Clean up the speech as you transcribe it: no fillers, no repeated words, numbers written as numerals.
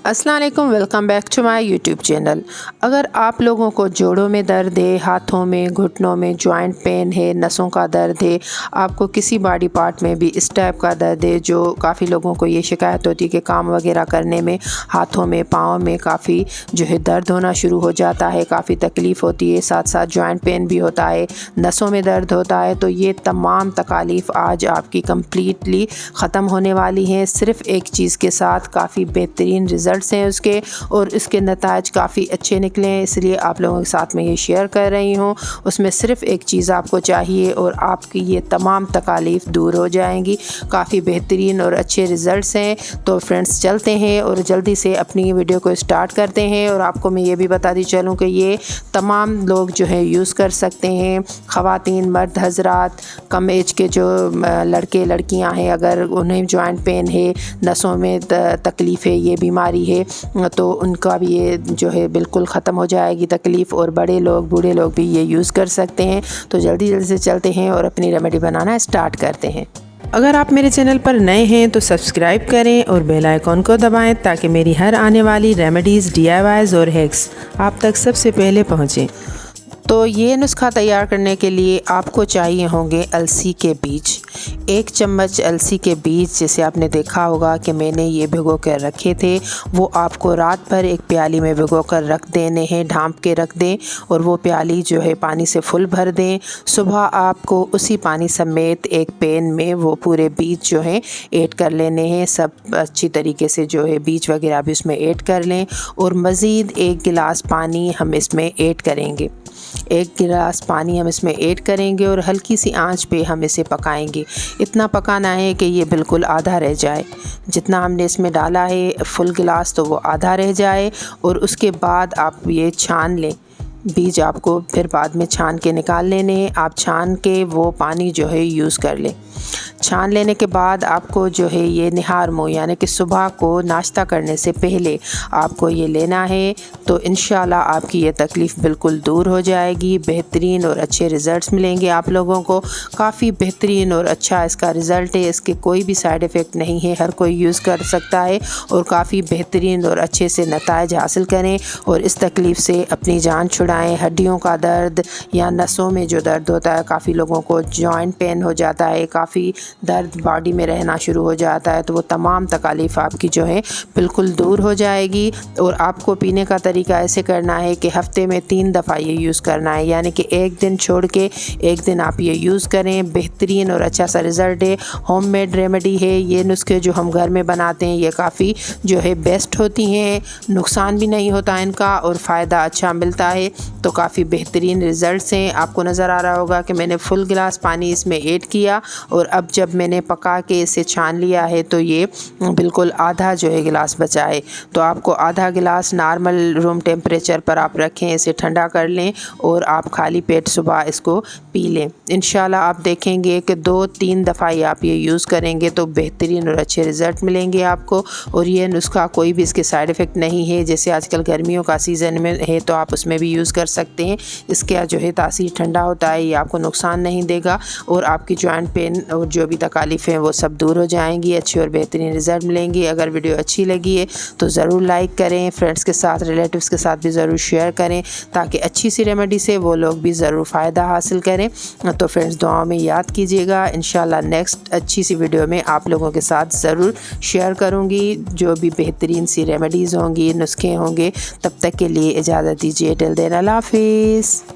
अस्सलाम वालेकुम, welcome back to my YouTube channel. अगर आप लोगों को जोड़ों में दर्द है, हाथों में, घुटनों में जॉइंट पेन है, नसों का दर्द है, आपको किसी बॉडी पार्ट में भी इस टाइप का दर्द है, जो काफ़ी लोगों को ये शिकायत होती है कि काम वगैरह करने में हाथों में, पाँव में काफ़ी जो है दर्द होना शुरू हो जाता है, काफ़ी तकलीफ़ होती है, साथ साथ जॉइंट पेन भी होता है, नसों में दर्द होता है, तो ये तमाम तकालीफ़ आज आपकी कम्प्लीटली ख़त्म होने वाली हैं सिर्फ़ एक चीज़ के साथ। काफ़ी बेहतरीन रिज़ल्ट हैं उसके और इसके नताज काफ़ी अच्छे निकले हैं, इसलिए आप लोगों के साथ मैं ये शेयर कर रही हूँ। उसमें सिर्फ़ एक चीज़ आपको चाहिए और आपकी ये तमाम तकालीफ़ दूर हो जाएंगी। काफ़ी बेहतरीन और अच्छे रिज़ल्ट्स हैं। तो फ्रेंड्स चलते हैं और जल्दी से अपनी वीडियो को स्टार्ट करते हैं। और आपको मैं ये भी बताती चलूँ कि ये तमाम लोग जो है यूज़ कर सकते हैं, ख़वातीन, मर्द हज़रात, कम एज के जो लड़के लड़कियाँ हैं, अगर उन्हें जॉइंट पेन है, नसों में तकलीफ़ है, ये बीमारी है, तो उनका भी ये जो है बिल्कुल ख़त्म हो जाएगी तकलीफ़। और बड़े लोग, बूढ़े लोग भी ये यूज़ कर सकते हैं। तो जल्दी जल्दी से चलते हैं और अपनी रेमेडी बनाना स्टार्ट करते हैं। अगर आप मेरे चैनल पर नए हैं तो सब्सक्राइब करें और बेल आइकॉन को दबाएं ताकि मेरी हर आने वाली रेमेडीज़, DIYs और हैक्स आप तक सबसे पहले पहुँचें। तो ये नुस्खा तैयार करने के लिए आपको चाहिए होंगे अलसी के बीज। 1 चम्मच अलसी के बीज, जैसे आपने देखा होगा कि मैंने ये भिगो कर रखे थे, वो आपको रात भर एक प्याली में भिगो कर रख देने हैं, ढाँप के रख दें और वो प्याली जो है पानी से फुल भर दें। सुबह आपको उसी पानी समेत एक पैन में वो पूरे बीज जो हैं ऐड कर लेने हैं। सब अच्छी तरीके से जो है बीज वगैरह भी उसमें ऐड कर लें और मज़ीद 1 गिलास पानी हम इसमें ऐड करेंगे। 1 गिलास पानी हम इसमें ऐड करेंगे और हल्की सी आंच पे हम इसे पकाएंगे। इतना पकाना है कि ये बिल्कुल आधा रह जाए। जितना हमने इसमें डाला है फुल गिलास, तो वो आधा रह जाए। और उसके बाद आप ये छान लें। बीज आपको फिर बाद में छान के निकाल लेने हैं। आप छान के वो पानी जो है यूज़ कर लें। छान लेने के बाद आपको जो है ये निहार मुँह, यानी कि सुबह को नाश्ता करने से पहले आपको ये लेना है। तो इंशाल्लाह आपकी ये तकलीफ़ बिल्कुल दूर हो जाएगी। बेहतरीन और अच्छे रिज़ल्ट्स मिलेंगे आप लोगों को। काफ़ी बेहतरीन और अच्छा इसका रिज़ल्ट है। इसके कोई भी साइड इफ़ेक्ट नहीं है, हर कोई यूज़ कर सकता है और काफ़ी बेहतरीन और अच्छे से नताइज हासिल करें और इस तकलीफ़ से अपनी जान छुड़ाएँ। हड्डियों का दर्द या नसों में जो दर्द होता है, काफ़ी लोगों को जॉइंट पेन हो जाता है, काफ़ी दर्द बॉडी में रहना शुरू हो जाता है, तो वो तमाम तकालीफ़ आपकी जो है बिल्कुल दूर हो जाएगी। और आपको पीने का तरीका ऐसे करना है कि हफ़्ते में 3 दफ़ा ये यूज़ करना है, यानी कि एक दिन छोड़ के एक दिन आप ये यूज़ करें। बेहतरीन और अच्छा सा रिज़ल्ट है। होममेड रेमेडी है। ये नुस्खे जो हम घर में बनाते हैं ये काफ़ी जो है बेस्ट होती हैं, नुकसान भी नहीं होता इनका और फ़ायदा अच्छा मिलता है। तो काफ़ी बेहतरीन रिज़ल्ट्स हैं। आपको नज़र आ रहा होगा कि मैंने फुल गिलास पानी इसमें ऐड किया और अब जब मैंने पका के इसे छान लिया है तो ये बिल्कुल आधा जो है गिलास बचा है। तो आपको आधा गिलास नॉर्मल रूम टेम्परेचर पर आप रखें, इसे ठंडा कर लें और आप खाली पेट सुबह इसको पी लें। इंशाल्लाह आप देखेंगे कि 2-3 दफ़ा ही आप ये यूज़ करेंगे तो बेहतरीन और अच्छे रिज़ल्ट मिलेंगे आपको। और ये नुस्खा कोई भी इसके साइड इफ़ेक्ट नहीं है। जैसे आजकल गर्मियों का सीज़न में है तो आप उसमें भी यूज़ कर सकते हैं। इसका जो है तासीर ठंडा होता है, ये आपको नुकसान नहीं देगा और आपकी जॉइंट पेन और जो भी तकालीफ़ हैं वो सब दूर हो जाएंगी। अच्छे और बेहतरीन रिज़ल्ट मिलेंगे। अगर वीडियो अच्छी लगी है तो ज़रूर लाइक करें, फ्रेंड्स के साथ, रिलेटिव्स के साथ भी ज़रूर शेयर करें ताकि अच्छी सी रेमेडी से वो लोग भी ज़रूर फ़ायदा हासिल करें। तो फ्रेंड्स दुआओं में याद कीजिएगा। इंशाल्लाह नेक्स्ट अच्छी सी वीडियो में आप लोगों के साथ ज़रूर शेयर करूँगी जो भी बेहतरीन सी रेमेडीज़ होंगी, नुस्खे होंगे। तब तक के लिए इजाज़त दीजिए। टिल देन अल्लाह हाफ़िज़।